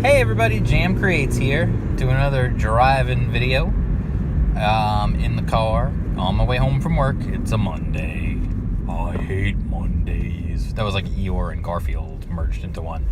Hey everybody, Jam Creates here, doing another driving video in the car on my way home from work. It's a Monday. I hate Mondays. That was like Eeyore and Garfield merged into one.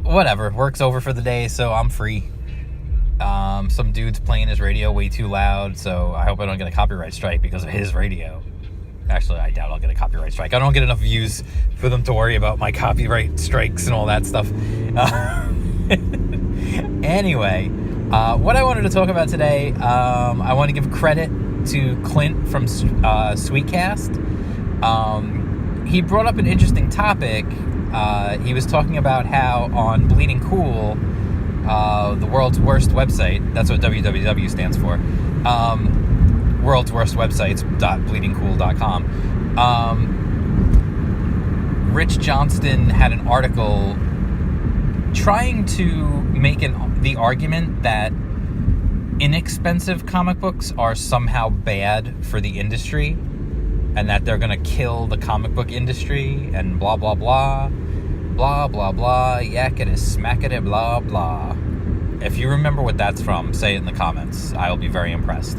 Whatever, work's over for the day, so I'm free. Some dude's playing his radio way too loud, so I hope I don't get a copyright strike because of his radio. Actually, I doubt I'll get a copyright strike. I don't get enough views for them to worry about my copyright strikes and all that stuff. Anyway, what I wanted to talk about today, I want to give credit to Clint from Sweetcast. He brought up an interesting topic. He was talking about how on Bleeding Cool, the world's worst website, that's what www stands for, world's worst websites.bleedingcool.com. Rich Johnston had an article trying to make the argument that inexpensive comic books are somehow bad for the industry and that they're going to kill the comic book industry and blah, blah, blah, blah, blah, blah, yakety, smackety, blah, blah. If you remember what that's from, say it in the comments. I'll be very impressed.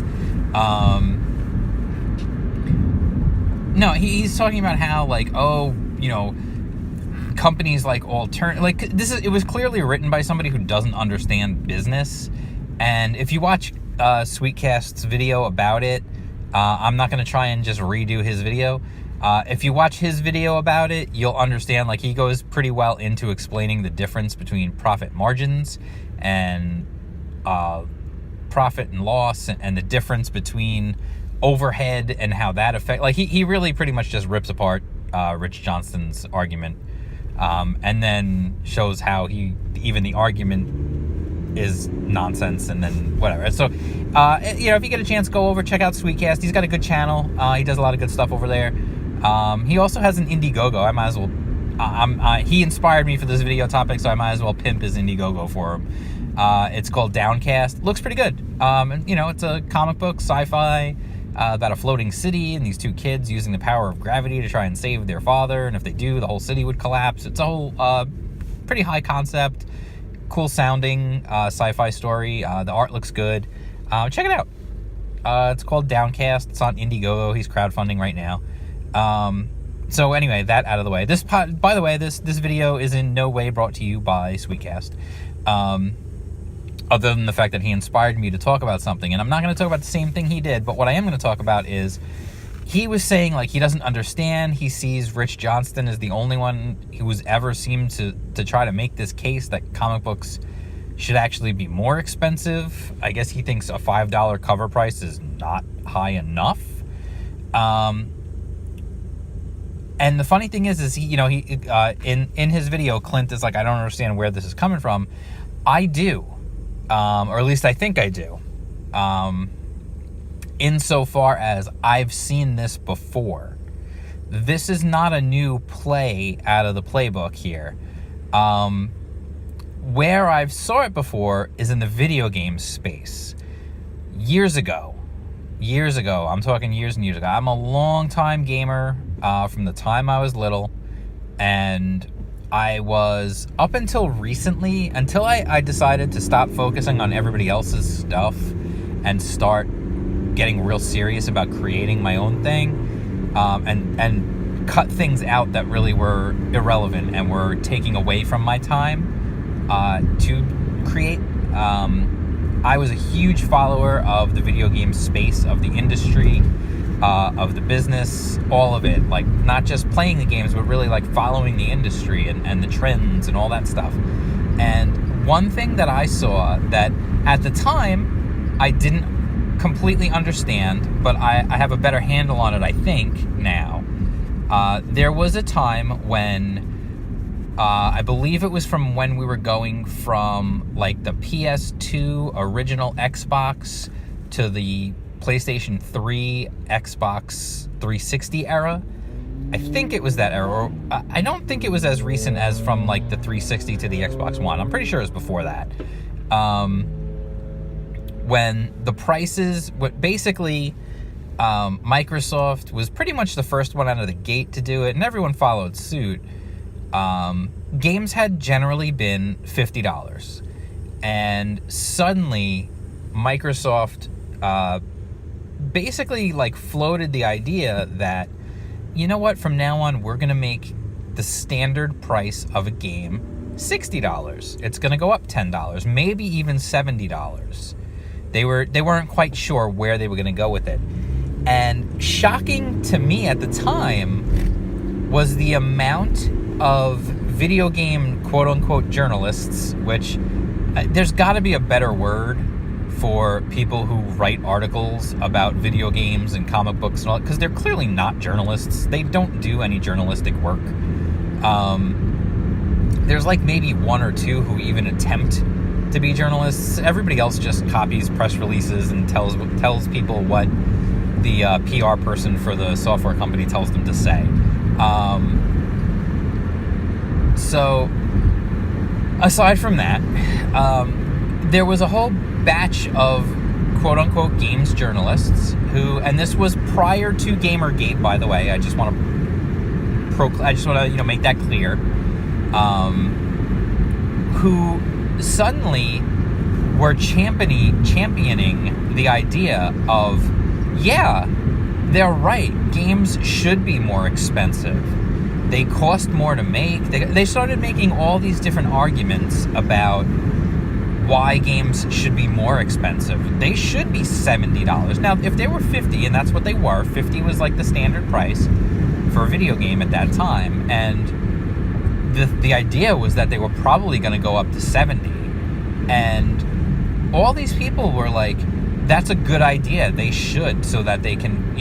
No, he's talking about how, like, companies like it was clearly written by somebody who doesn't understand business. And if you watch Sweetcast's video about it, I'm not going to try and just redo his video. If you watch his video about it, you'll understand, like, he goes pretty well into explaining the difference between profit margins and profit and loss, and the difference between overhead and how that affects. Like, he really pretty much just rips apart Rich Johnston's argument, and then shows how even the argument is nonsense, and then whatever. So, if you get a chance, go over, check out Sweetcast. He's got a good channel. He does a lot of good stuff over there. He also has an Indiegogo. I might as well. He inspired me for this video topic, so I might as well pimp his Indiegogo for him. It's called Downcast. Looks pretty good. And it's a comic book, sci-fi, about a floating city and these two kids using the power of gravity to try and save their father. And if they do, the whole city would collapse. It's a whole pretty high concept, cool sounding sci-fi story. The art looks good. Check it out. It's called Downcast. It's on Indiegogo. He's crowdfunding right now. So anyway, that out of the way. By the way, this video is in no way brought to you by Sweetcast. Other than the fact that he inspired me to talk about something. And I'm not going to talk about the same thing he did, but what I am going to talk about is he was saying, like, he doesn't understand. He sees Rich Johnston as the only one who's ever seemed to try to make this case that comic books should actually be more expensive. I guess he thinks a $5 cover price is not high enough. And the funny thing is he in his video, Clint is like, I don't understand where this is coming from. I do. Or at least I think I do. Insofar as I've seen this before. This is not a new play out of the playbook here. Where I've saw it before is in the video game space. Years ago. I'm talking years and years ago. I'm a long-time gamer from the time I was little. And I was, up until recently, until I decided to stop focusing on everybody else's stuff and start getting real serious about creating my own thing, and cut things out that really were irrelevant and were taking away from my time to create. I was a huge follower of the video game space, of the industry, of the business, all of it, like not just playing the games, but really like following the industry and the trends and all that stuff. And one thing that I saw that at the time I didn't completely understand, but I have a better handle on it, I think, now. There was a time when I believe it was from when we were going from like the PS2 original Xbox to the PlayStation 3, Xbox 360 era. I think it was that era. Or I don't think it was as recent as from like the 360 to the Xbox One. I'm pretty sure it was before that. When the prices, basically Microsoft was pretty much the first one out of the gate to do it, and everyone followed suit. games had generally been $50. And suddenly, Microsoft basically like floated the idea that, you know what, from now on, we're going to make the standard price of a game $60. It's going to go up $10, maybe even $70. They weren't quite sure where they were going to go with it. And shocking to me at the time was the amount of video game quote-unquote journalists, which there's got to be a better word for people who write articles about video games and comic books and all that, because they're clearly not journalists. They don't do any journalistic work. There's like maybe one or two who even attempt to be journalists. Everybody else just copies press releases and tells people what the PR person for the software company tells them to say. So aside from that, there was a whole batch of quote-unquote games journalists who, and this was prior to Gamergate, by the way. I just want to make that clear. Who suddenly were championing the idea of, yeah, they're right. Games should be more expensive. They cost more to make. They started making all these different arguments about why games should be more expensive. They should be $70. Now, if they were $50, and that's what they were, $50 was like the standard price for a video game at that time, and the idea was that they were probably going to go up to $70. And all these people were like, that's a good idea. They should, so that they can,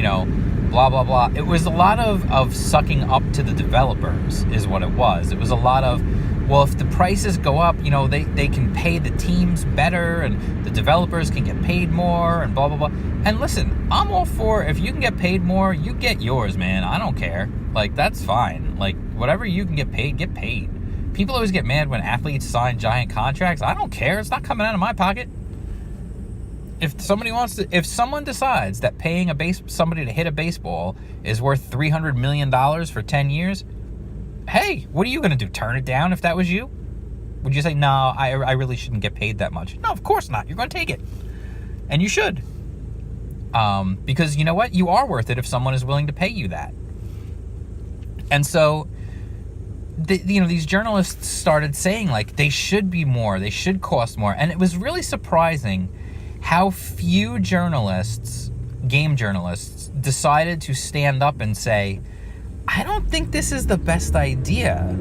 blah, blah, blah. It was a lot of sucking up to the developers is what it was. It was a lot of, well, if the prices go up, they can pay the teams better and the developers can get paid more and blah, blah, blah. And listen, I'm all for, if you can get paid more, you get yours, man. I don't care. Like, that's fine. Like, whatever you can get paid, get paid. People always get mad when athletes sign giant contracts. I don't care. It's not coming out of my pocket. If someone decides that paying somebody to hit a baseball is worth $300 million for 10 years, hey, what are you going to do? Turn it down if that was you? Would you say, no, I really shouldn't get paid that much? No, of course not. You're going to take it. And you should. Because you know what? You are worth it if someone is willing to pay you that. And so, these journalists started saying, like, they should be more. They should cost more. And it was really surprising how few game journalists, decided to stand up and say, I don't think this is the best idea.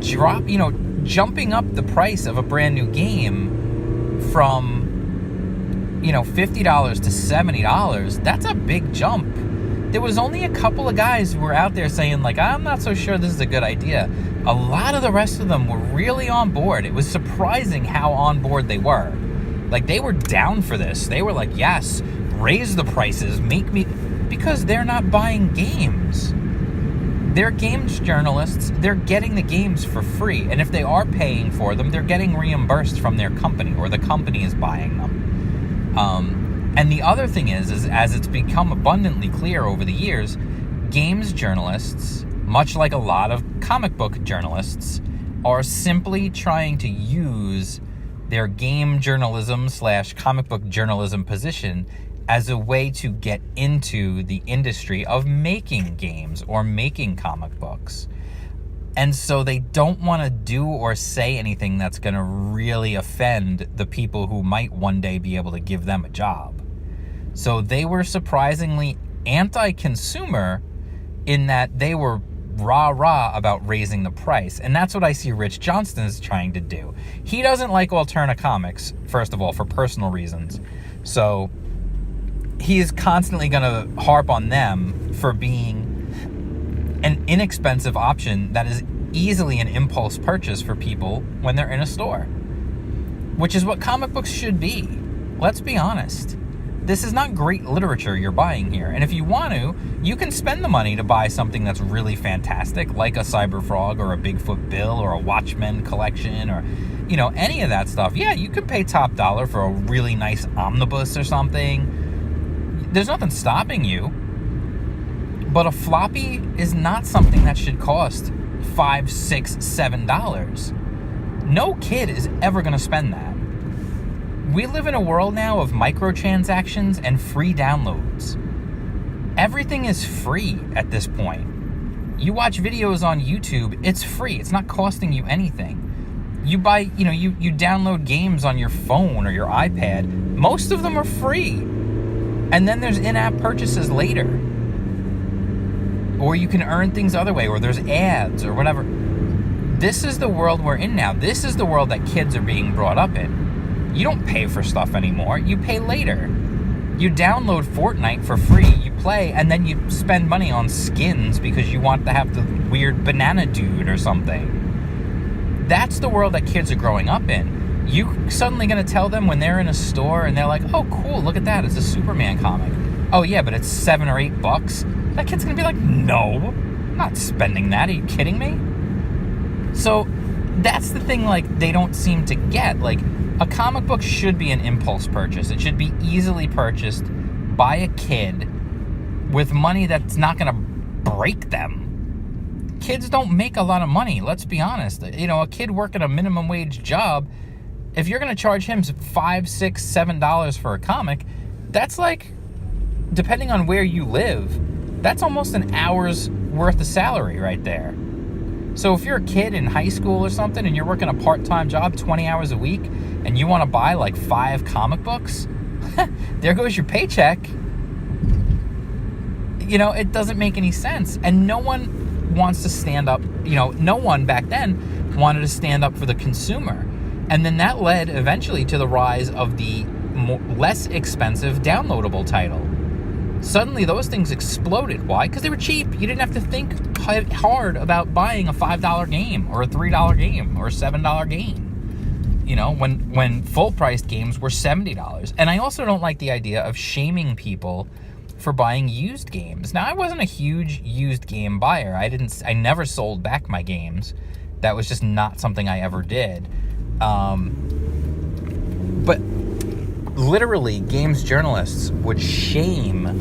Jumping up the price of a brand new game from, $50 to $70, that's a big jump. There was only a couple of guys who were out there saying, like, I'm not so sure this is a good idea. A lot of the rest of them were really on board. It was surprising how on board they were. Like, they were down for this. They were like, yes, raise the prices, because they're not buying games. They're games journalists. They're getting the games for free. And if they are paying for them, they're getting reimbursed from their company, or the company is buying them. And the other thing is as it's become abundantly clear over the years, games journalists, much like a lot of comic book journalists, are simply trying to use their game journalism / comic book journalism position as a way to get into the industry of making games or making comic books. And so they don't want to do or say anything that's going to really offend the people who might one day be able to give them a job. So they were surprisingly anti-consumer in that they were rah-rah about raising the price. And that's what I see Rich Johnston is trying to do. He doesn't like Alterna Comics, first of all, for personal reasons. So he is constantly going to harp on them for being an inexpensive option that is easily an impulse purchase for people when they're in a store, which is what comic books should be. Let's be honest. This is not great literature you're buying here. And if you want to, you can spend the money to buy something that's really fantastic, like a Cyberfrog or a Bigfoot Bill or a Watchmen collection or, any of that stuff. Yeah, you could pay top dollar for a really nice omnibus or something. There's nothing stopping you. But a floppy is not something that should cost $5, $6, $7. No kid is ever going to spend that. We live in a world now of microtransactions and free downloads. Everything is free at this point. You watch videos on YouTube, it's free. It's not costing you anything. You buy, you download games on your phone or your iPad. Most of them are free. And then there's in-app purchases later. Or you can earn things other way, or there's ads or whatever. This is the world we're in now. This is the world that kids are being brought up in. You don't pay for stuff anymore. You pay later. You download Fortnite for free, you play, and then you spend money on skins because you want to have the weird banana dude or something. That's the world that kids are growing up in. You suddenly going to tell them when they're in a store and they're like, oh, cool, look at that. It's a Superman comic. Oh, yeah, but it's $7 or $8. That kid's going to be like, no, I'm not spending that. Are you kidding me? So that's the thing, like, they don't seem to get. Like, a comic book should be an impulse purchase. It should be easily purchased by a kid with money that's not going to break them. Kids don't make a lot of money, let's be honest. A kid working a minimum wage job, if you're going to charge him $5, $6, $7 for a comic, that's like, depending on where you live, that's almost an hour's worth of salary right there. So if you're a kid in high school or something and you're working a part-time job 20 hours a week and you want to buy like 5 comic books, there goes your paycheck. It doesn't make any sense. And no one wants to stand up. No one back then wanted to stand up for the consumer. And then that led eventually to the rise of the less expensive downloadable title. Suddenly those things exploded. Why? Because they were cheap. You didn't have to think hard about buying a $5 game or a $3 game or a $7 game. When full-priced games were $70. And I also don't like the idea of shaming people for buying used games. Now, I wasn't a huge used game buyer. I never sold back my games. That was just not something I ever did. But literally, games journalists would shame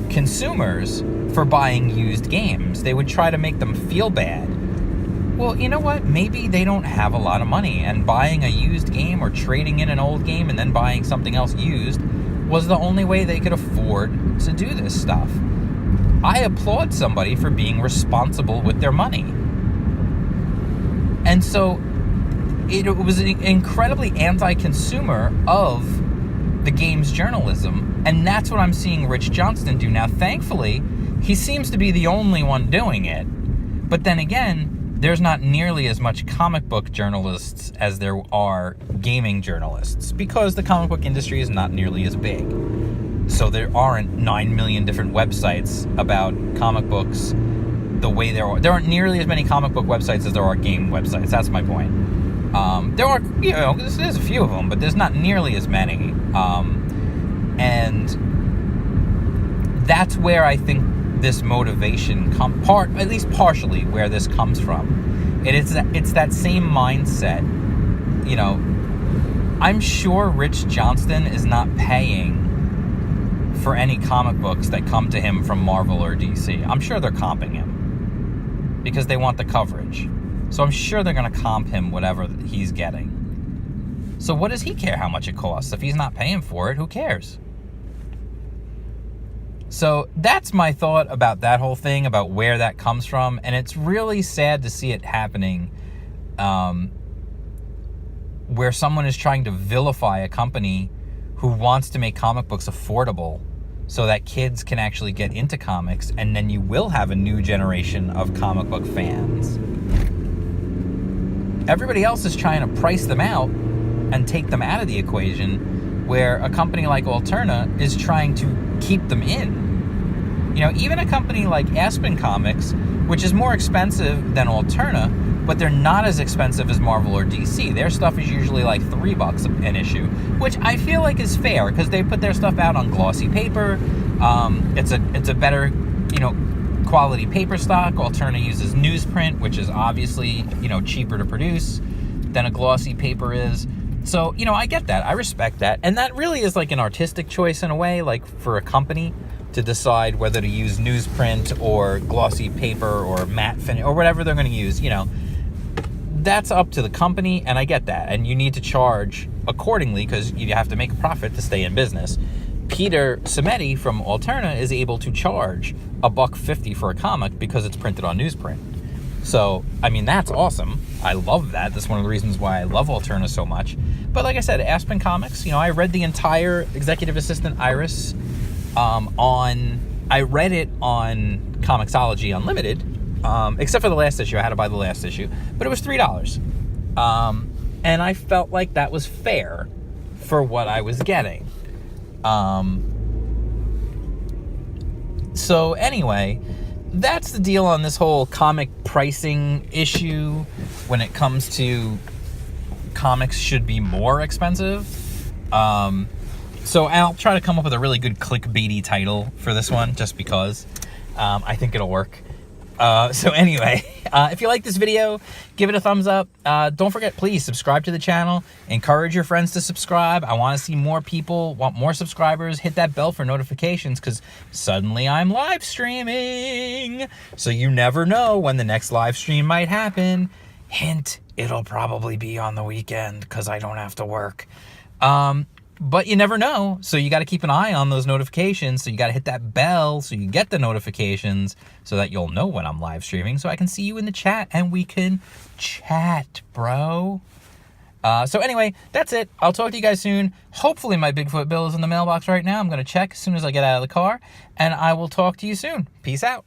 consumers for buying used games. They would try to make them feel bad. Well, you know what? Maybe they don't have a lot of money, and buying a used game or trading in an old game and then buying something else used was the only way they could afford to do this stuff. I applaud somebody for being responsible with their money. And so it was incredibly anti-consumer of the games journalism, and that's what I'm seeing Rich Johnston do now. Thankfully, he seems to be the only one doing it. But then again, there's not nearly as much comic book journalists as there are gaming journalists, because the comic book industry is not nearly as big. So there aren't 9 million different websites about comic books the way there are. There aren't nearly as many comic book websites as there are game websites. That's my point. There are, there's a few of them, but there's not nearly as many. And that's where I think this motivation at least partially where this comes from. It's that same mindset. I'm sure Rich Johnston is not paying for any comic books that come to him from Marvel or DC. I'm sure they're comping him because they want the coverage. So I'm sure they're going to comp him whatever he's getting. So what does he care how much it costs? If he's not paying for it, who cares? So that's my thought about that whole thing, about where that comes from. And it's really sad to see it happening where someone is trying to vilify a company who wants to make comic books affordable so that kids can actually get into comics, and then you will have a new generation of comic book fans. Everybody else is trying to price them out and take them out of the equation, where a company like Alterna is trying to keep them in. Even a company like Aspen Comics, which is more expensive than Alterna, but they're not as expensive as Marvel or DC. Their stuff is usually like $3 an issue, which I feel like is fair because they put their stuff out on glossy paper. It's a better, quality paper stock. Alterna uses newsprint, which is obviously, cheaper to produce than a glossy paper is. So, I get that. I respect that. And that really is like an artistic choice in a way, like for a company to decide whether to use newsprint or glossy paper or matte finish or whatever they're going to use. That's up to the company, and I get that. And you need to charge accordingly because you have to make a profit to stay in business. Peter Cimetti from Alterna is able to charge $1.50 for a comic because it's printed on newsprint. So, I mean, that's awesome. I love that. That's one of the reasons why I love Alterna so much. But like I said, Aspen Comics, I read the entire Executive Assistant Iris I read it on Comixology Unlimited, except for the last issue. I had to buy the last issue, but it was $3. And I felt like that was fair for what I was getting. So anyway, that's the deal on this whole comic pricing issue when it comes to comics should be more expensive. So I'll try to come up with a really good clickbaity title for this one just because I think it'll work. So anyway, if you like this video, give it a thumbs up. Don't forget, please subscribe to the channel. Encourage your friends to subscribe. I want to see more people, want more subscribers. Hit that bell for notifications because suddenly I'm live streaming. So you never know when the next live stream might happen. Hint, it'll probably be on the weekend because I don't have to work. But you never know, so you got to keep an eye on those notifications. So you got to hit that bell so you get the notifications so that you'll know when I'm live streaming so I can see you in the chat and we can chat, bro. So anyway, that's it. I'll talk to you guys soon. Hopefully my Bigfoot bill is in the mailbox right now. I'm going to check as soon as I get out of the car, and I will talk to you soon. Peace out.